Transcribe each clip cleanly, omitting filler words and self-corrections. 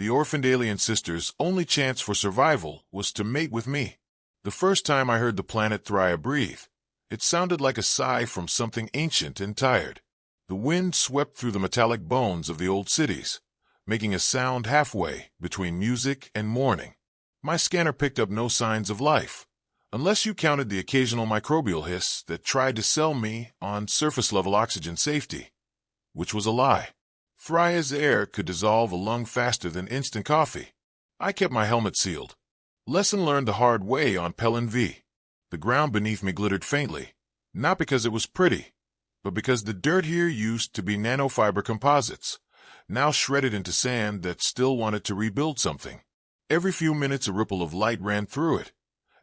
The orphaned alien sister's only chance for survival was to mate with me. The first time I heard the planet Thria breathe, it sounded like a sigh from something ancient and tired. The wind swept through the metallic bones of the old cities, making a sound halfway between music and mourning. My scanner picked up no signs of life, unless you counted the occasional microbial hiss that tried to sell me on surface-level oxygen safety, which was a lie. Thria's air could dissolve a lung faster than instant coffee. I kept my helmet sealed. Lesson learned the hard way on Pelin V. The ground beneath me glittered faintly, not because it was pretty, but because the dirt here used to be nanofiber composites, now shredded into sand that still wanted to rebuild something. Every few minutes a ripple of light ran through it,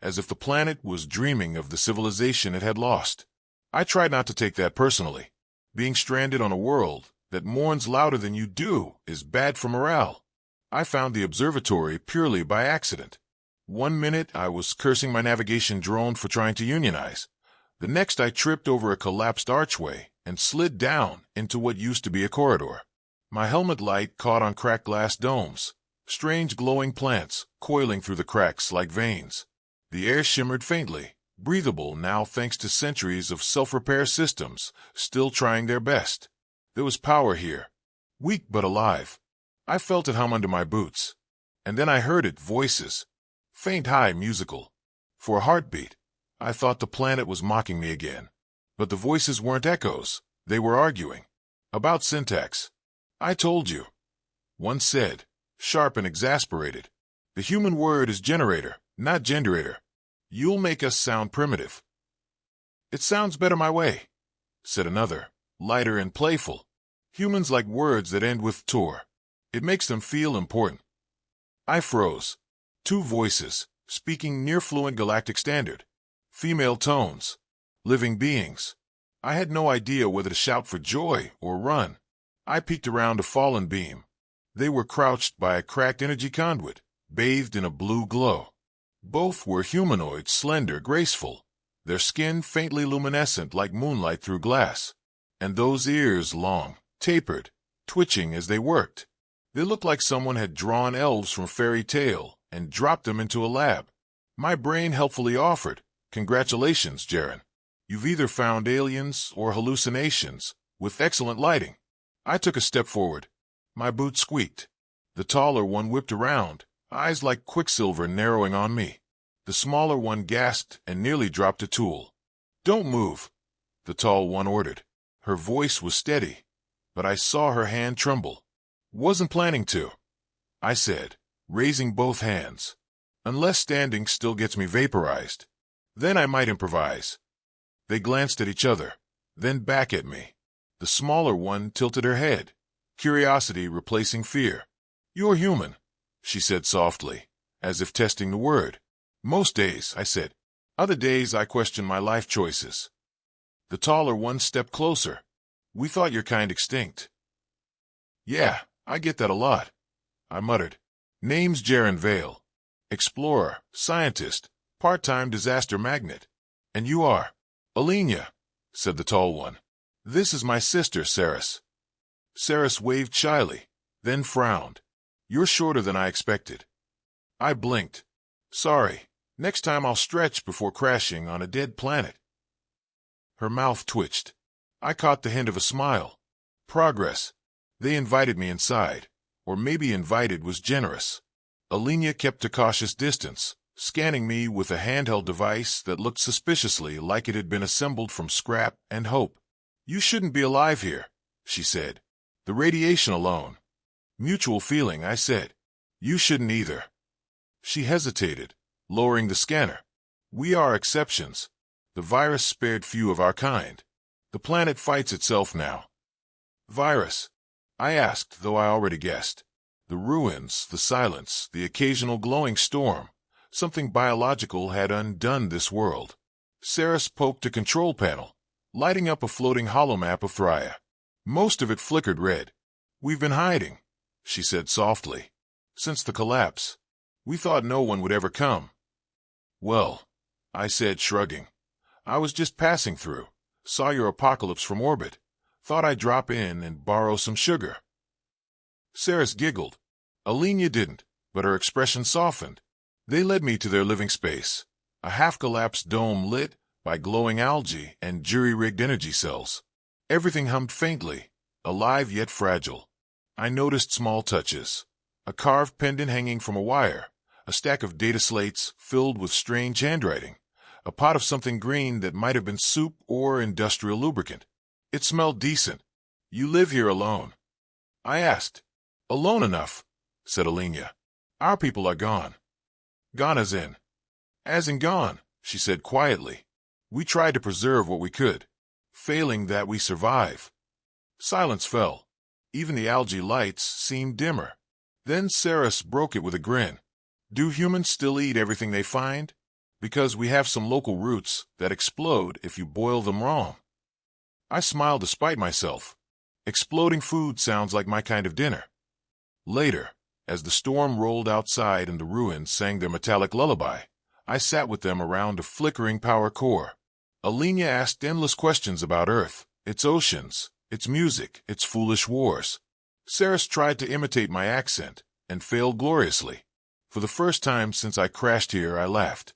as if the planet was dreaming of the civilization it had lost. I tried not to take that personally. Being stranded on a world that mourns louder than you do is bad for morale. I found the observatory purely by accident. One minute I was cursing my navigation drone for trying to unionize. The next I tripped over a collapsed archway and slid down into what used to be a corridor. My helmet light caught on cracked glass domes, strange glowing plants coiling through the cracks like veins. The air shimmered faintly, breathable now thanks to centuries of self-repair systems still trying their best. There was power here, weak but alive. I felt it hum under my boots. And then I heard it, voices. Faint, high, musical. For a heartbeat, I thought the planet was mocking me again. But the voices weren't echoes. They were arguing. About syntax. I told you. One said, sharp and exasperated. The human word is generator, not genderator. You'll make us sound primitive. It sounds better my way, said another, lighter and playful. Humans like words that end with tor. It makes them feel important. I froze. Two voices, speaking near-fluent galactic standard. Female tones. Living beings. I had no idea whether to shout for joy or run. I peeked around a fallen beam. They were crouched by a cracked energy conduit, bathed in a blue glow. Both were humanoid, slender, graceful, their skin faintly luminescent like moonlight through glass, and those ears long, tapered, twitching as they worked. They looked like someone had drawn elves from fairy tale and dropped them into a lab. My brain helpfully offered, "Congratulations, Jaren. You've either found aliens or hallucinations, with excellent lighting." I took a step forward. My boots squeaked. The taller one whipped around, eyes like quicksilver narrowing on me. The smaller one gasped and nearly dropped a tool. "Don't move," the tall one ordered. Her voice was steady, but I saw her hand tremble. "Wasn't planning to," I said, raising both hands. "Unless standing still gets me vaporized. Then I might improvise." They glanced at each other, then back at me. The smaller one tilted her head, curiosity replacing fear. "You're human," she said softly, as if testing the word. "Most days," I said. "Other days I question my life choices." The taller one stepped closer. "We thought your kind extinct." "Yeah, I get that a lot," I muttered. "Name's Jaren Vale. Explorer, scientist, part-time disaster magnet. And you are?" "Alenia," said the tall one. "This is my sister, Saris." Saris waved shyly, then frowned. "You're shorter than I expected." I blinked. "Sorry. Next time I'll stretch before crashing on a dead planet." Her mouth twitched. I caught the hint of a smile. Progress. They invited me inside. Or maybe invited was generous. Alenia kept a cautious distance, scanning me with a handheld device that looked suspiciously like it had been assembled from scrap and hope. "You shouldn't be alive here," she said. "The radiation alone." "Mutual feeling," I said. "You shouldn't either." She hesitated, lowering the scanner. "We are exceptions. The virus spared few of our kind. The planet fights itself now." "Virus?" I asked, though I already guessed. The ruins, the silence, the occasional glowing storm. Something biological had undone this world. Saris poked a control panel, lighting up a floating holomap of Thria. Most of it flickered red. "We've been hiding," she said softly, "since the collapse. We thought no one would ever come." "Well," I said, shrugging. "I was just passing through. Saw your apocalypse from orbit. Thought I'd drop in and borrow some sugar." Saris giggled. Alenia didn't, but her expression softened. They led me to their living space, a half-collapsed dome lit by glowing algae and jury-rigged energy cells. Everything hummed faintly, alive yet fragile. I noticed small touches. A carved pendant hanging from a wire, a stack of data slates filled with strange handwriting, a pot of something green that might have been soup or industrial lubricant. It smelled decent. "You live here alone?" I asked. "Alone enough," said Alenia. "Our people are gone." "Gone as in?" "As in gone," she said quietly. "We tried to preserve what we could. Failing that, we survive." Silence fell. Even the algae lights seemed dimmer. Then Saris broke it with a grin. "Do humans still eat everything they find? Because we have some local roots that explode if you boil them wrong." I smiled despite myself. Exploding food sounds like my kind of dinner. Later, as the storm rolled outside and the ruins sang their metallic lullaby, I sat with them around a flickering power core. Alenia asked endless questions about Earth, its oceans, its music, its foolish wars. Saris tried to imitate my accent and failed gloriously. For the first time since I crashed here, I laughed.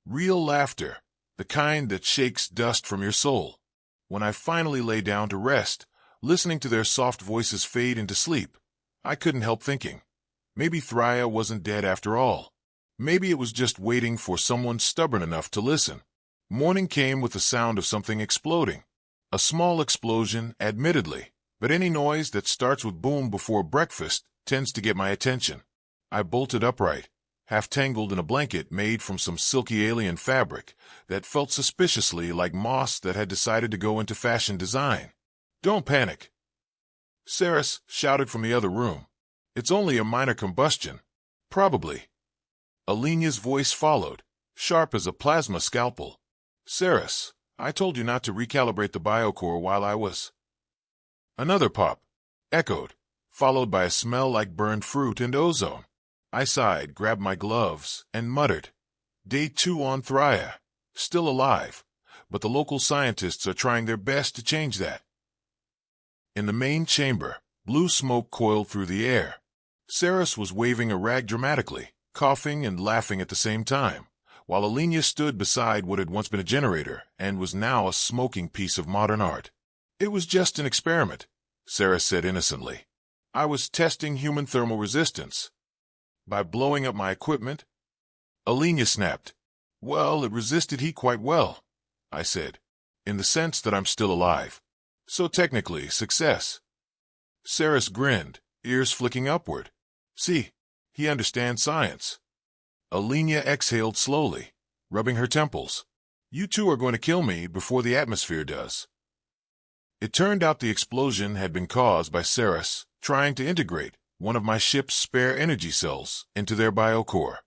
Real laughter, the kind that shakes dust from your soul. When I finally lay down to rest, listening to their soft voices fade into sleep, I couldn't help thinking, maybe Thria wasn't dead after all. Maybe it was just waiting for someone stubborn enough to listen. Morning came with the sound of something exploding. A small explosion, admittedly, but any noise that starts with boom before breakfast tends to get my attention. I bolted upright, half tangled in a blanket made from some silky alien fabric that felt suspiciously like moss that had decided to go into fashion design. "Don't panic," Saris shouted from the other room. "It's only a minor combustion. Probably." Alenia's voice followed, sharp as a plasma scalpel. "Saris, I told you not to recalibrate the biocore while I was—" Another pop echoed, followed by a smell like burned fruit and ozone. I sighed, grabbed my gloves, and muttered, "Day 2 on Thria. Still alive, but the local scientists are trying their best to change that." In the main chamber, blue smoke coiled through the air. Saris was waving a rag dramatically, coughing and laughing at the same time, while Alenia stood beside what had once been a generator and was now a smoking piece of modern art. "It was just an experiment," Saris said innocently. "I was testing human thermal resistance." "By blowing up my equipment?" Alenia snapped. "Well, it resisted heat quite well," I said, "in the sense that I'm still alive. So technically, success." Saris grinned, ears flicking upward. "See, he understands science." Alenia exhaled slowly, rubbing her temples. "You two are going to kill me before the atmosphere does." It turned out the explosion had been caused by Saris trying to integrate one of my ship's spare energy cells into their biocore.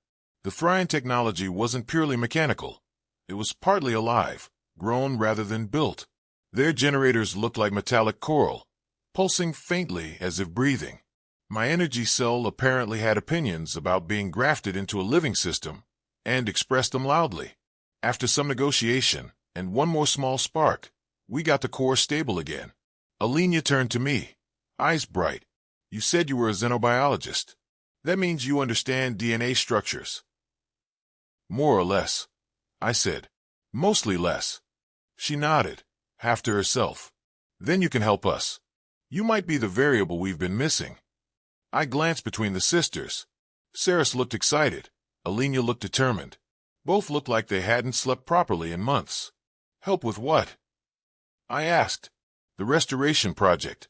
The Thrian technology wasn't purely mechanical. It was partly alive, grown rather than built. Their generators looked like metallic coral, pulsing faintly as if breathing. My energy cell apparently had opinions about being grafted into a living system, and expressed them loudly. After some negotiation, and one more small spark, we got the core stable again. Alenia turned to me, eyes bright. "You said you were a xenobiologist. That means you understand DNA structures." "More or less," I said. "Mostly less." She nodded, half to herself. "Then you can help us. You might be the variable we've been missing." I glanced between the sisters. Saris looked excited. Alenia looked determined. Both looked like they hadn't slept properly in months. "Help with what?" I asked. "The restoration project,"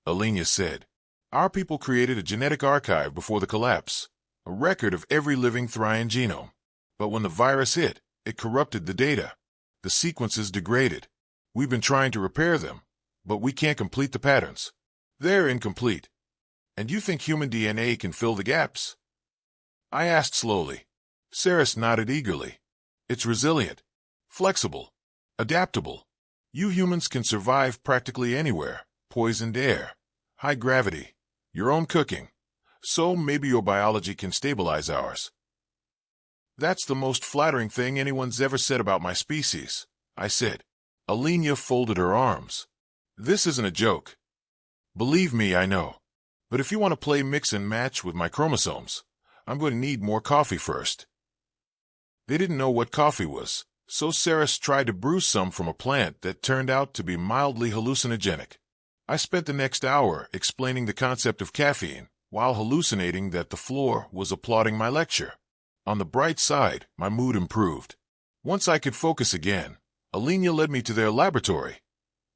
Alenia said. "Our people created a genetic archive before the collapse, a record of every living Thrian genome. But when the virus hit, it corrupted the data. The sequences degraded. We've been trying to repair them, but we can't complete the patterns. They're incomplete. And you think human DNA can fill the gaps?" I asked slowly. Saris nodded eagerly. "It's resilient, flexible, adaptable. You humans can survive practically anywhere. Poisoned air, high gravity, your own cooking. So maybe your biology can stabilize ours." "That's the most flattering thing anyone's ever said about my species," I said. Alenia folded her arms. "This isn't a joke. Believe me, I know. But if you want to play mix and match with my chromosomes, I'm going to need more coffee first. They didn't know what coffee was, so Saris tried to brew some from a plant that turned out to be mildly hallucinogenic. I spent the next hour explaining the concept of caffeine, while hallucinating that the floor was applauding my lecture. On the bright side, my mood improved. Once I could focus again, Alenia led me to their laboratory,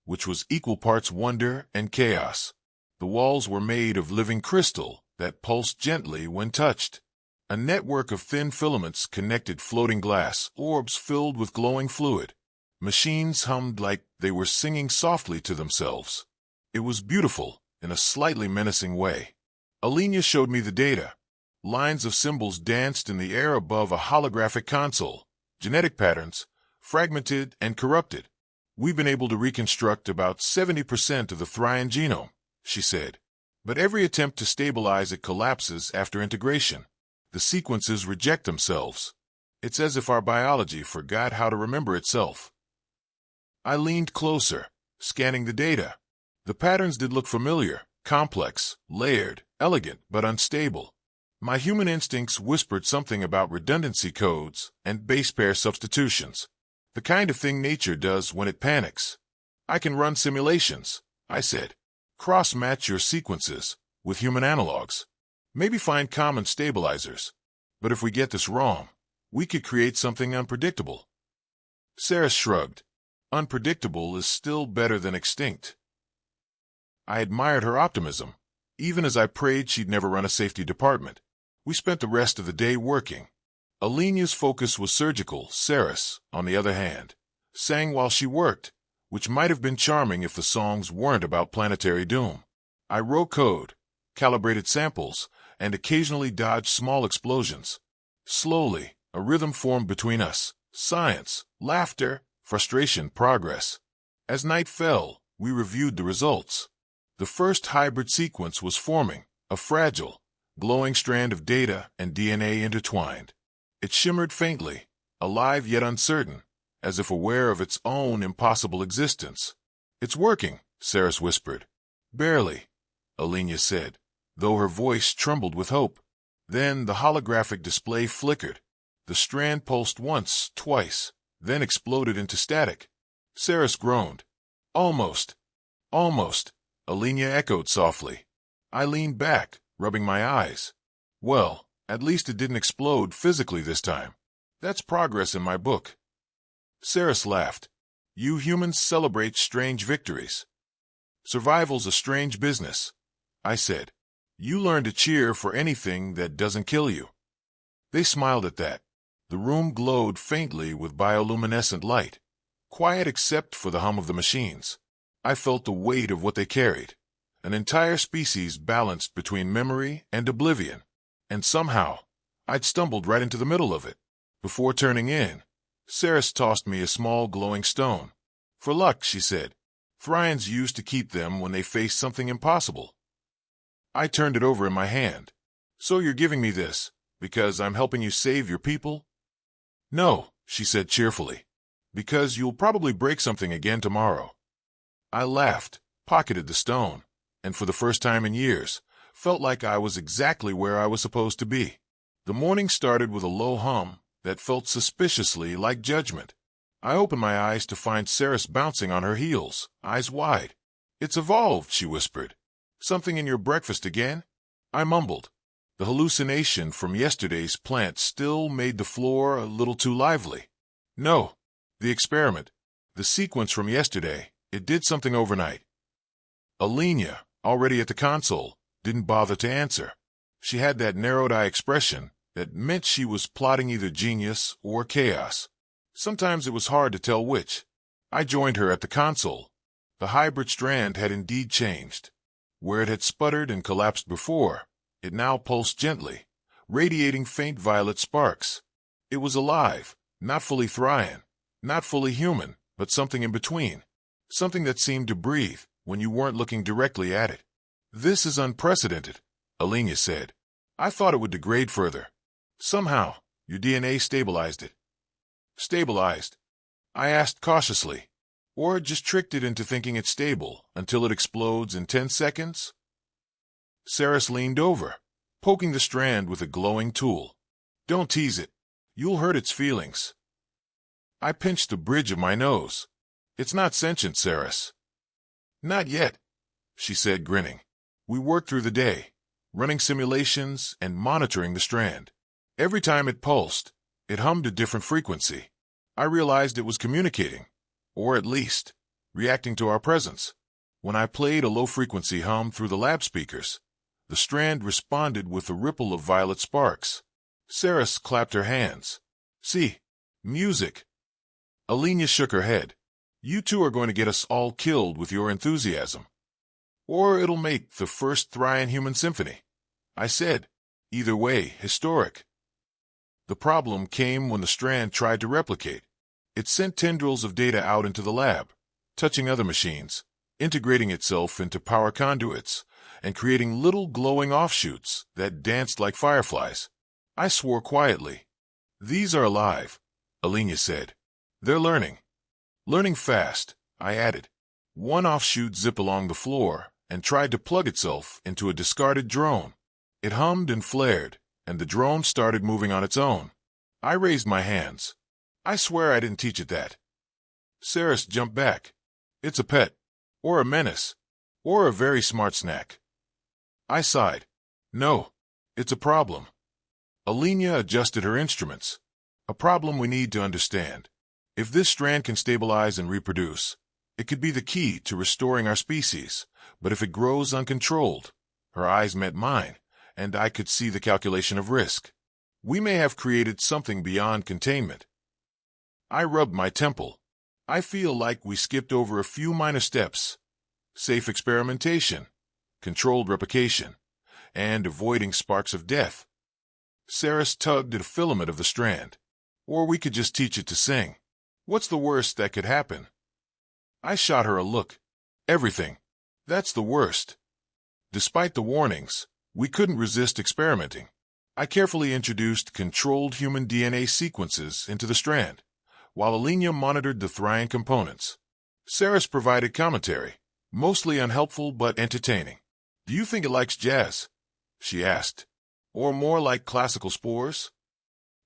which was equal parts wonder and chaos. The walls were made of living crystal that pulsed gently when touched. A network of thin filaments connected floating glass orbs filled with glowing fluid. Machines hummed like they were singing softly to themselves. It was beautiful in a slightly menacing way. Alenia showed me the data. Lines of symbols danced in the air above a holographic console. Genetic patterns, fragmented and corrupted. We've been able to reconstruct about 70% of the Thrian genome, she said. But every attempt to stabilize it collapses after integration. The sequences reject themselves. It's as if our biology forgot how to remember itself. I leaned closer, scanning the data. The patterns did look familiar, complex, layered, elegant, but unstable. My human instincts whispered something about redundancy codes and base pair substitutions. The kind of thing nature does when it panics. I can run simulations, I said. Cross-match your sequences with human analogs. Maybe find common stabilizers. But if we get this wrong, we could create something unpredictable. Saris shrugged. Unpredictable is still better than extinct. I admired her optimism, even as I prayed she'd never run a safety department. We spent the rest of the day working. Alenia's focus was surgical. Saris, on the other hand, sang while she worked, which might have been charming if the songs weren't about planetary doom. I wrote code, calibrated samples, and occasionally dodged small explosions. Slowly, a rhythm formed between us. Science, laughter, frustration, progress. As night fell, we reviewed the results. The first hybrid sequence was forming, a fragile, glowing strand of data and DNA intertwined. It shimmered faintly, alive yet uncertain, as if aware of its own impossible existence. It's working, Saris whispered. Barely, Alenia said, though her voice trembled with hope. Then the holographic display flickered. The strand pulsed once, twice, then exploded into static. Saris groaned. Almost. Almost, Alenia echoed softly. I leaned back, rubbing my eyes. Well, at least it didn't explode physically this time. That's progress in my book. Saris laughed. You humans celebrate strange victories. Survival's a strange business, I said. You learn to cheer for anything that doesn't kill you. They smiled at that. The room glowed faintly with bioluminescent light, quiet except for the hum of the machines. I felt the weight of what they carried. An entire species balanced between memory and oblivion. And somehow, I'd stumbled right into the middle of it. Before turning in, Saris tossed me a small glowing stone. For luck, she said. Thrians used to keep them when they faced something impossible. I turned it over in my hand. So you're giving me this, because I'm helping you save your people? No, she said cheerfully. Because you'll probably break something again tomorrow. I laughed, pocketed the stone, and for the first time in years, felt like I was exactly where I was supposed to be. The morning started with a low hum that felt suspiciously like judgment. I opened my eyes to find Saris bouncing on her heels, eyes wide. It's evolved, she whispered. Something in your breakfast again? I mumbled. The hallucination from yesterday's plant still made the floor a little too lively. No, the experiment. The sequence from yesterday, it did something overnight. Alenia, already at the console, didn't bother to answer. She had that narrowed-eye expression that meant she was plotting either genius or chaos. Sometimes it was hard to tell which. I joined her at the console. The hybrid strand had indeed changed. Where it had sputtered and collapsed before, it now pulsed gently, radiating faint violet sparks. It was alive, not fully Thrian, not fully human, but something in between. Something that seemed to breathe when you weren't looking directly at it. This is unprecedented, Alenia said. I thought it would degrade further. Somehow, your DNA stabilized it. Stabilized? I asked cautiously. Or just tricked it into thinking it's stable until it explodes in 10 seconds? Saris leaned over, poking the strand with a glowing tool. Don't tease it. You'll hurt its feelings. I pinched the bridge of my nose. It's not sentient, Saris. Not yet, she said, grinning. We worked through the day, running simulations and monitoring the strand. Every time it pulsed, it hummed a different frequency. I realized it was communicating, or at least, reacting to our presence. When I played a low-frequency hum through the lab speakers, the strand responded with a ripple of violet sparks. Saris clapped her hands. See, music. Alenia shook her head. You two are going to get us all killed with your enthusiasm. Or it'll make the first Thrian human symphony. I said, either way, historic. The problem came when the strand tried to replicate. It sent tendrils of data out into the lab, touching other machines, integrating itself into power conduits, and creating little glowing offshoots that danced like fireflies. I swore quietly. These are alive, Alenia said. They're learning. Learning fast, I added. One offshoot zipped along the floor and tried to plug itself into a discarded drone. It hummed and flared, and the drone started moving on its own. I raised my hands. I swear I didn't teach it that. Saris jumped back. It's a pet, or a menace, or a very smart snack. I sighed. No, it's a problem. Alenia adjusted her instruments. A problem we need to understand. If this strand can stabilize and reproduce, it could be the key to restoring our species. But if it grows uncontrolled, her eyes met mine, and I could see the calculation of risk. We may have created something beyond containment. I rubbed my temple. I feel like we skipped over a few minor steps. Safe experimentation, controlled replication, and avoiding sparks of death. Saris tugged at a filament of the strand. Or we could just teach it to sing. What's the worst that could happen? I shot her a look. Everything. That's the worst. Despite the warnings, we couldn't resist experimenting. I carefully introduced controlled human DNA sequences into the strand, while Alenia monitored the Thrian components. Saris provided commentary, mostly unhelpful but entertaining. Do you think it likes jazz? She asked. Or more like classical spores?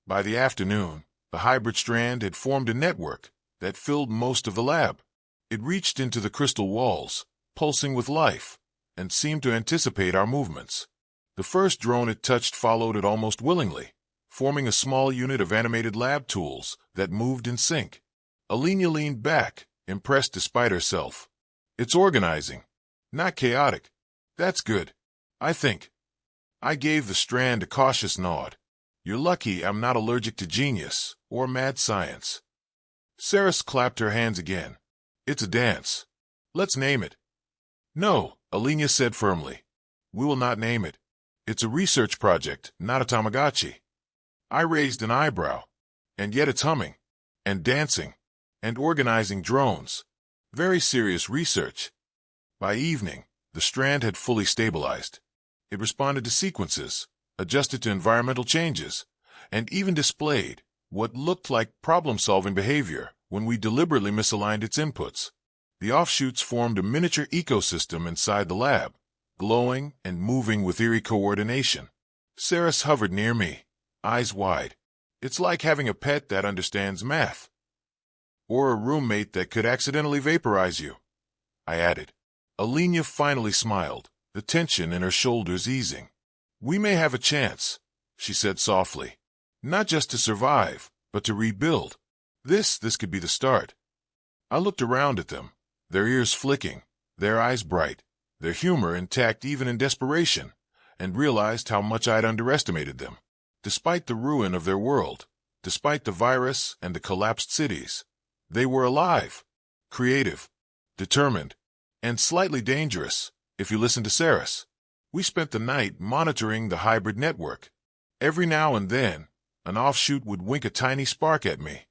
By the afternoon, the hybrid strand had formed a network that filled most of the lab. It reached into the crystal walls, pulsing with life, and seemed to anticipate our movements. The first drone it touched followed it almost willingly, forming a small unit of animated lab tools that moved in sync. Alenia leaned back, impressed despite herself. It's organizing, not chaotic. That's good, I think. I gave the strand a cautious nod. You're lucky I'm not allergic to genius or mad science. Saris clapped her hands again. It's a dance. Let's name it. No, Alenia said firmly. We will not name it. It's a research project, not a Tamagotchi. I raised an eyebrow. And yet it's humming, and dancing, and organizing drones. Very serious research. By evening, the strand had fully stabilized. It responded to sequences, adjusted to environmental changes, and even displayed what looked like problem-solving behavior when we deliberately misaligned its inputs. The offshoots formed a miniature ecosystem inside the lab, glowing and moving with eerie coordination. Saris hovered near me, eyes wide. It's like having a pet that understands math. Or a roommate that could accidentally vaporize you, I added. Alenia finally smiled, the tension in her shoulders easing. We may have a chance, she said softly. Not just to survive, but to rebuild. This could be the start. I looked around at them, their ears flicking, their eyes bright, their humor intact even in desperation, and realized how much I'd underestimated them. Despite the ruin of their world, despite the virus and the collapsed cities, they were alive, creative, determined, and slightly dangerous, if you listen to Saris. We spent the night monitoring the hybrid network. Every now and then, an offshoot would wink a tiny spark at me,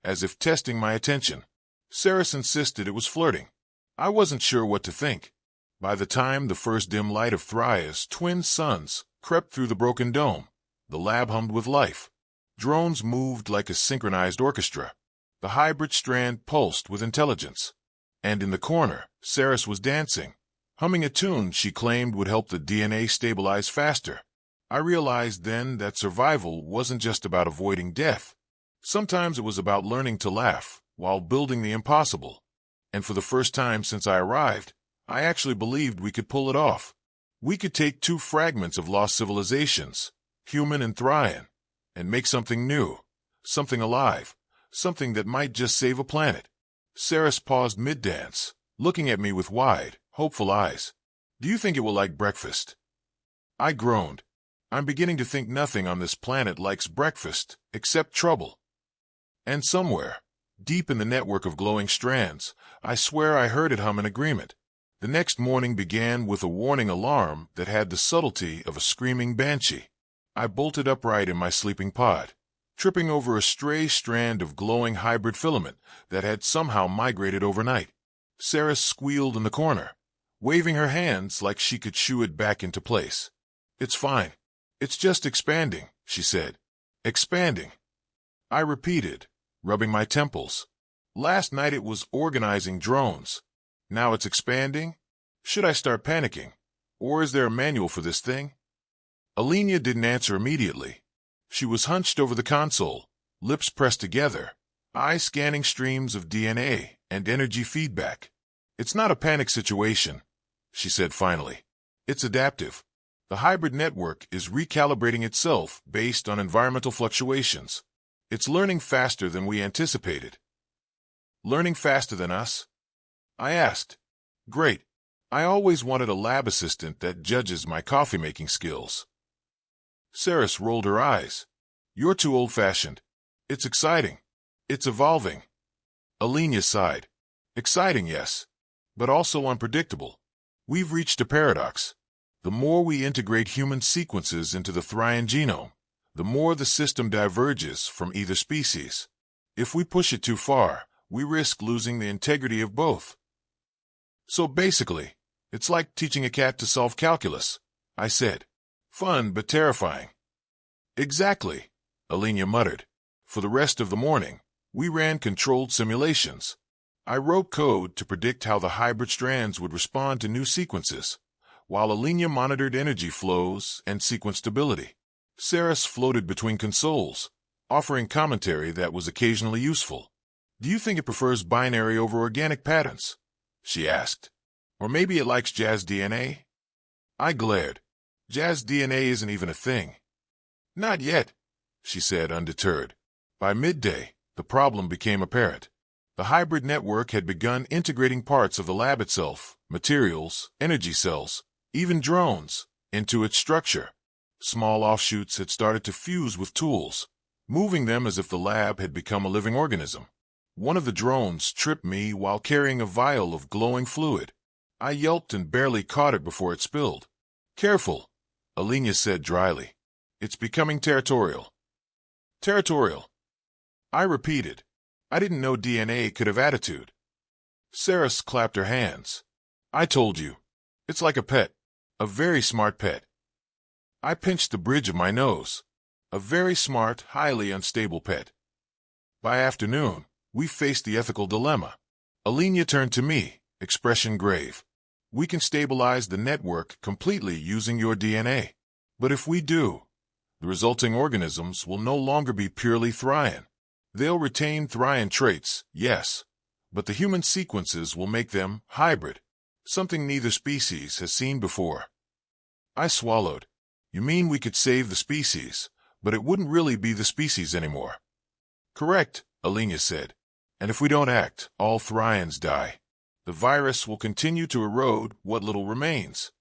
as if testing my attention. Saris insisted it was flirting. I wasn't sure what to think. By the time the first dim light of Thria's twin suns crept through the broken dome, the lab hummed with life. Drones moved like a synchronized orchestra. The hybrid strand pulsed with intelligence. And in the corner, Saris was dancing, humming a tune she claimed would help the DNA stabilize faster. I realized then that survival wasn't just about avoiding death. Sometimes it was about learning to laugh while building the impossible. And for the first time since I arrived, I actually believed we could pull it off. We could take two fragments of lost civilizations, human and Thrian, and make something new, something alive, something that might just save a planet. Saris paused mid-dance, looking at me with wide, hopeful eyes. Do you think it will like breakfast? I groaned. I'm beginning to think nothing on this planet likes breakfast, except trouble. And somewhere, deep in the network of glowing strands, I swear I heard it hum in agreement. The next morning began with a warning alarm that had the subtlety of a screaming banshee. I bolted upright in my sleeping pod, tripping over a stray strand of glowing hybrid filament that had somehow migrated overnight. Saris squealed in the corner, waving her hands like she could shoo it back into place. It's fine. It's just expanding, she said. Expanding. I repeated, rubbing my temples. Last night it was organizing drones. Now it's expanding? Should I start panicking? Or is there a manual for this thing? Alenia didn't answer immediately. She was hunched over the console, lips pressed together, eyes scanning streams of DNA and energy feedback. It's not a panic situation, she said finally. It's adaptive. The hybrid network is recalibrating itself based on environmental fluctuations. It's learning faster than we anticipated. Learning faster than us? I asked. Great. I always wanted a lab assistant that judges my coffee-making skills. Saris rolled her eyes. You're too old-fashioned. It's exciting. It's evolving. Alenia sighed. Exciting, yes, but also unpredictable. We've reached a paradox. The more we integrate human sequences into the Thrian genome, the more the system diverges from either species. If we push it too far, we risk losing the integrity of both. So basically, it's like teaching a cat to solve calculus, I said. Fun but terrifying. Exactly, Alenia muttered. For the rest of the morning, we ran controlled simulations. I wrote code to predict how the hybrid strands would respond to new sequences, while Alenia monitored energy flows and sequence stability. Saris floated between consoles, offering commentary that was occasionally useful. Do you think it prefers binary over organic patterns? She asked. Or maybe it likes jazz DNA? I glared. Jazz DNA isn't even a thing. Not yet, she said, undeterred. By midday, the problem became apparent. The hybrid network had begun integrating parts of the lab itself, materials, energy cells, even drones, into its structure. Small offshoots had started to fuse with tools, moving them as if the lab had become a living organism. One of the drones tripped me while carrying a vial of glowing fluid. I yelped and barely caught it before it spilled. Careful, Alenia said dryly. It's becoming territorial. Territorial. I repeated. I didn't know DNA could have attitude. Saris clapped her hands. I told you. It's like a pet. A very smart pet. I pinched the bridge of my nose. A very smart, highly unstable pet. By afternoon, we faced the ethical dilemma. Alenia turned to me, expression grave. We can stabilize the network completely using your DNA. But if we do, the resulting organisms will no longer be purely Thrian. They'll retain Thrian traits, yes, but the human sequences will make them hybrid, something neither species has seen before. I swallowed. You mean we could save the species, but it wouldn't really be the species anymore? Correct, Alenia said. And if we don't act, all Thrians die. The virus will continue to erode what little remains.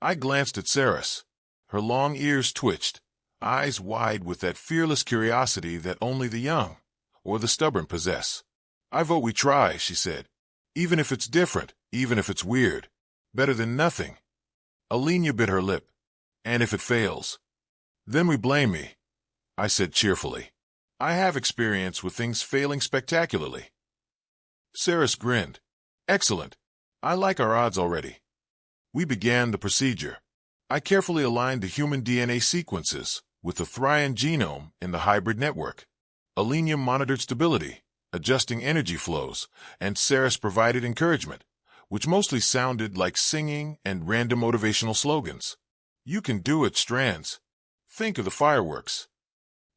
I glanced at Saris. Her long ears twitched, eyes wide with that fearless curiosity that only the young, or the stubborn, possess. I vote we try, she said. Even if it's different, even if it's weird. Better than nothing. Alenia bit her lip. And if it fails? Then we blame me, I said cheerfully. I have experience with things failing spectacularly. Saris grinned. Excellent. I like our odds already. We began the procedure. I carefully aligned the human DNA sequences with the Thrian genome in the hybrid network. Alenia monitored stability, adjusting energy flows, and Saris provided encouragement, which mostly sounded like singing and random motivational slogans. You can do it, strands. Think of the fireworks.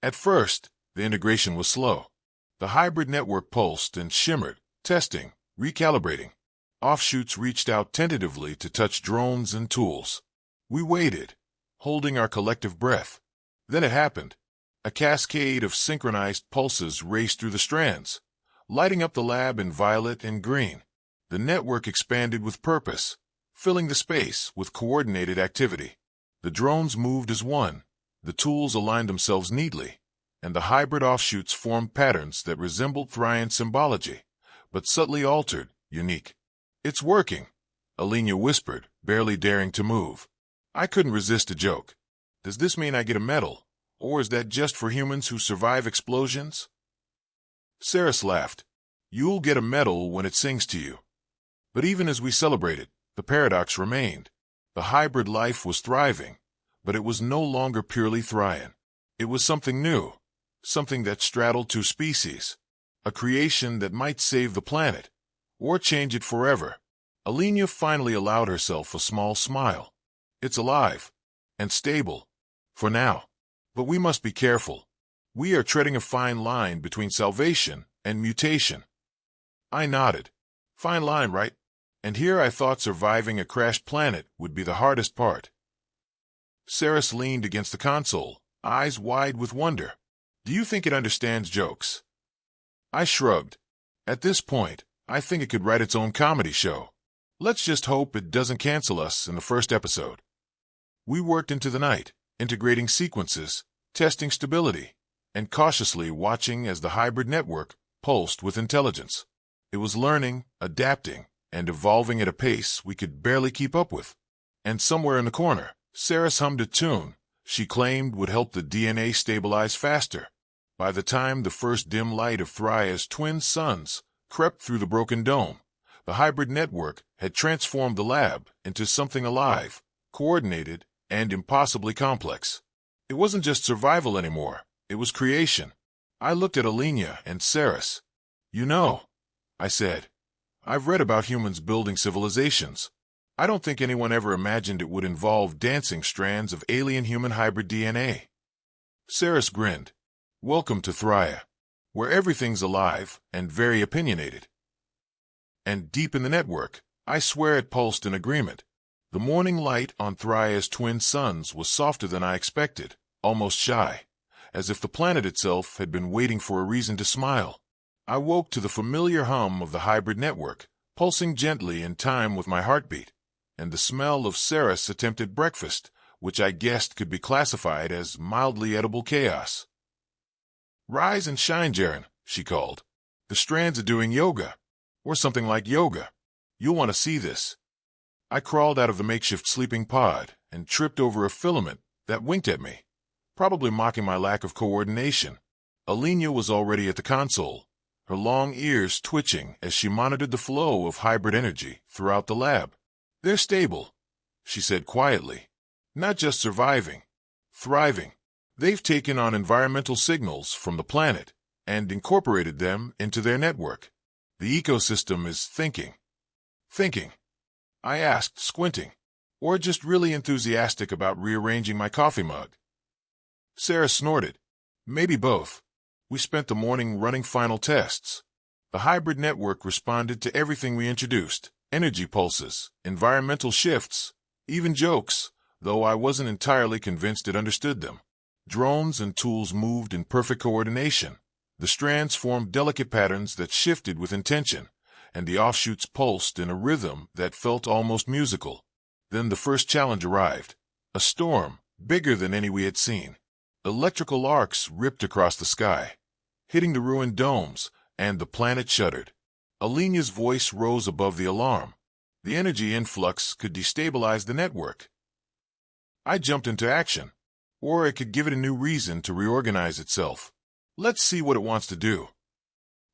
At first, the integration was slow. The hybrid network pulsed and shimmered, testing, recalibrating. Offshoots reached out tentatively to touch drones and tools. We waited, holding our collective breath. Then it happened. A cascade of synchronized pulses raced through the strands, lighting up the lab in violet and green. The network expanded with purpose, filling the space with coordinated activity. The drones moved as one, the tools aligned themselves neatly, and the hybrid offshoots formed patterns that resembled Thrian symbology, but subtly altered, unique. "It's working," Alenia whispered, barely daring to move. I couldn't resist a joke. "Does this mean I get a medal, or is that just for humans who survive explosions?" Saris laughed. "You'll get a medal when it sings to you." But even as we celebrated, the paradox remained. The hybrid life was thriving, but it was no longer purely Thrian. It was something new, something that straddled two species, a creation that might save the planet, or change it forever. Alenia finally allowed herself a small smile. "It's alive, and stable, for now. But we must be careful. We are treading a fine line between salvation and mutation." I nodded. "Fine line, right? And here I thought surviving a crashed planet would be the hardest part." Saris leaned against the console, eyes wide with wonder. "Do you think it understands jokes?" I shrugged. "At this point, I think it could write its own comedy show. Let's just hope it doesn't cancel us in the first episode." We worked into the night, integrating sequences, testing stability, and cautiously watching as the hybrid network pulsed with intelligence. It was learning, adapting, and evolving at a pace we could barely keep up with. And somewhere in the corner, Saris hummed a tune she claimed would help the DNA stabilize faster. By the time the first dim light of Thria's twin suns crept through the broken dome, the hybrid network had transformed the lab into something alive, coordinated, and impossibly complex. It wasn't just survival anymore, it was creation. I looked at Alenia and Saris. "You know," I said, "I've read about humans building civilizations. I don't think anyone ever imagined it would involve dancing strands of alien-human hybrid DNA." Saris grinned. "Welcome to Thria, where everything's alive and very opinionated." And deep in the network, I swear it pulsed in agreement. The morning light on Thria's twin suns was softer than I expected, almost shy, as if the planet itself had been waiting for a reason to smile. I woke to the familiar hum of the hybrid network, pulsing gently in time with my heartbeat, and the smell of Saris' attempted breakfast, which I guessed could be classified as mildly edible chaos. "Rise and shine, Jaren," she called. "The strands are doing yoga, or something like yoga. You'll want to see this." I crawled out of the makeshift sleeping pod and tripped over a filament that winked at me, probably mocking my lack of coordination. Alenia was already at the console, her long ears twitching as she monitored the flow of hybrid energy throughout the lab. "They're stable," she said quietly. "Not just surviving, thriving. They've taken on environmental signals from the planet and incorporated them into their network. The ecosystem is thinking." "Thinking?" I asked, squinting. "Or just really enthusiastic about rearranging my coffee mug?" Sarah snorted. "Maybe both. We spent the morning running final tests. The hybrid network responded to everything we introduced: energy pulses, environmental shifts, even jokes, though I wasn't entirely convinced it understood them. Drones and tools moved in perfect coordination. The strands formed delicate patterns that shifted with intention, and the offshoots pulsed in a rhythm that felt almost musical. Then the first challenge arrived, a storm bigger than any we had seen. Electrical arcs ripped across the sky, hitting the ruined domes, and the planet shuddered. Alenia's voice rose above the alarm. The energy influx could destabilize the network. I jumped into action, or it could give it a new reason to reorganize itself. Let's see what it wants to do.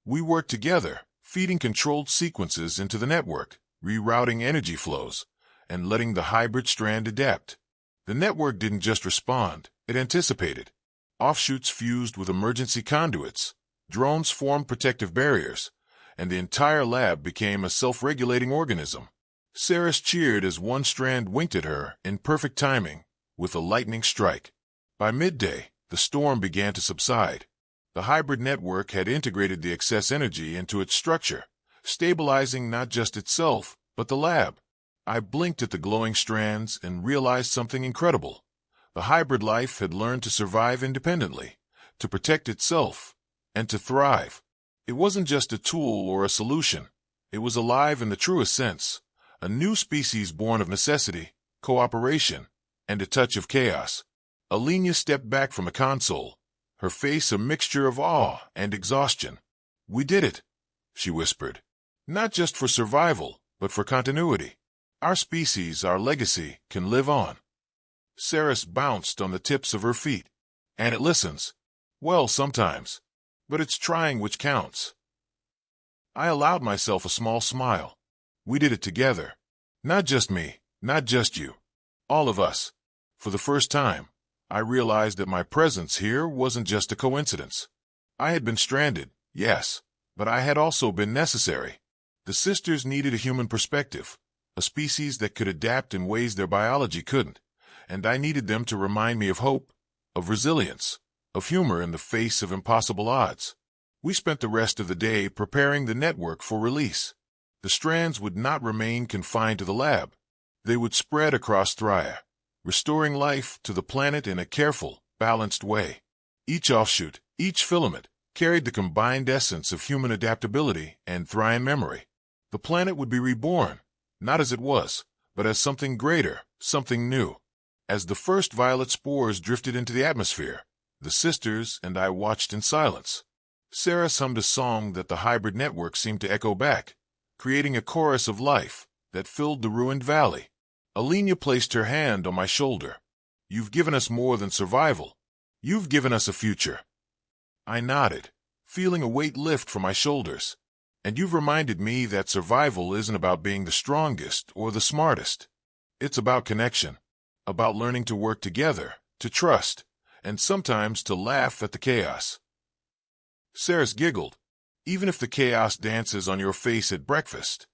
We worked together, feeding controlled sequences into the network, rerouting energy flows, and letting the hybrid strand adapt. The network didn't just respond, it anticipated. Offshoots fused with emergency conduits, drones formed protective barriers, and the entire lab became a self-regulating organism. Saris cheered as one strand winked at her in perfect timing, with a lightning strike. By midday, the storm began to subside. The hybrid network had integrated the excess energy into its structure, stabilizing not just itself, but the lab. I blinked at the glowing strands and realized something incredible. The hybrid life had learned to survive independently, to protect itself, and to thrive. It wasn't just a tool or a solution. It was alive in the truest sense. A new species born of necessity, cooperation, and a touch of chaos. Alenia stepped back from the console, her face a mixture of awe and exhaustion. "We did it," she whispered. "Not just for survival, but for continuity. Our species, our legacy, can live on." Saris bounced on the tips of her feet. "And it listens. Well, sometimes. But it's trying which counts." I allowed myself a small smile. We did it together. Not just me, not just you. All of us. For the first time, I realized that my presence here wasn't just a coincidence. I had been stranded, yes, but I had also been necessary. The sisters needed a human perspective, a species that could adapt in ways their biology couldn't, and I needed them to remind me of hope, of resilience, of humor in the face of impossible odds. We spent the rest of the day preparing the network for release. The strands would not remain confined to the lab. They would spread across Thria, restoring life to the planet in a careful, balanced way. Each offshoot, each filament, carried the combined essence of human adaptability and Thrian memory. The planet would be reborn, not as it was, but as something greater, something new. As the first violet spores drifted into the atmosphere, the sisters and I watched in silence. Saris hummed a song that the hybrid network seemed to echo back, creating a chorus of life that filled the ruined valley. Alenia placed her hand on my shoulder. "You've given us more than survival. You've given us a future." I nodded, feeling a weight lift from my shoulders. "And you've reminded me that survival isn't about being the strongest or the smartest. It's about connection, about learning to work together, to trust, and sometimes to laugh at the chaos." Saris giggled. "Even if the chaos dances on your face at breakfast."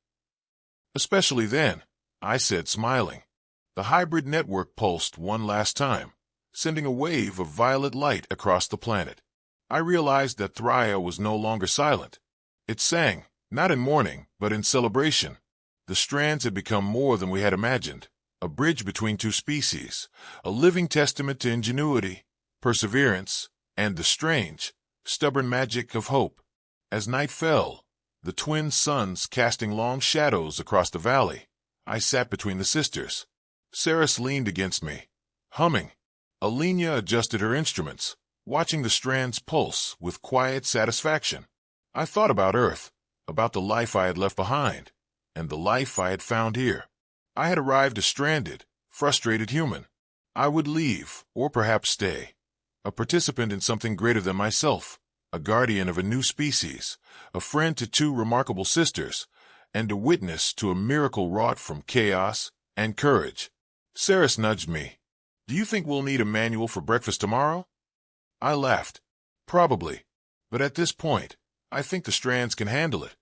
"Especially then," I said, smiling. The hybrid network pulsed one last time, sending a wave of violet light across the planet. I realized that Thria was no longer silent. It sang, not in mourning, but in celebration. The strands had become more than we had imagined, a bridge between two species, a living testament to ingenuity, perseverance, and the strange, stubborn magic of hope. As night fell, the twin suns casting long shadows across the valley, I sat between the sisters. Saris leaned against me, humming. Alenia adjusted her instruments, watching the strands pulse with quiet satisfaction. I thought about Earth, about the life I had left behind, and the life I had found here. I had arrived a stranded, frustrated human. I would leave, or perhaps stay, a participant in something greater than myself, a guardian of a new species, a friend to two remarkable sisters, and a witness to a miracle wrought from chaos and courage. Saris nudged me. "Do you think we'll need a manual for breakfast tomorrow?" I laughed. "Probably. But at this point, I think the strands can handle it."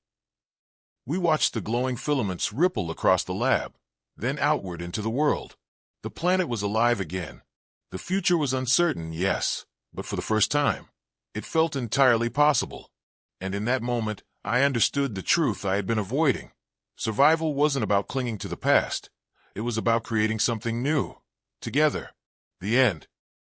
We watched the glowing filaments ripple across the lab, then outward into the world. The planet was alive again. The future was uncertain, yes, but for the first time, it felt entirely possible. And in that moment, I understood the truth I had been avoiding. Survival wasn't about clinging to the past. It was about creating something new, together. The end.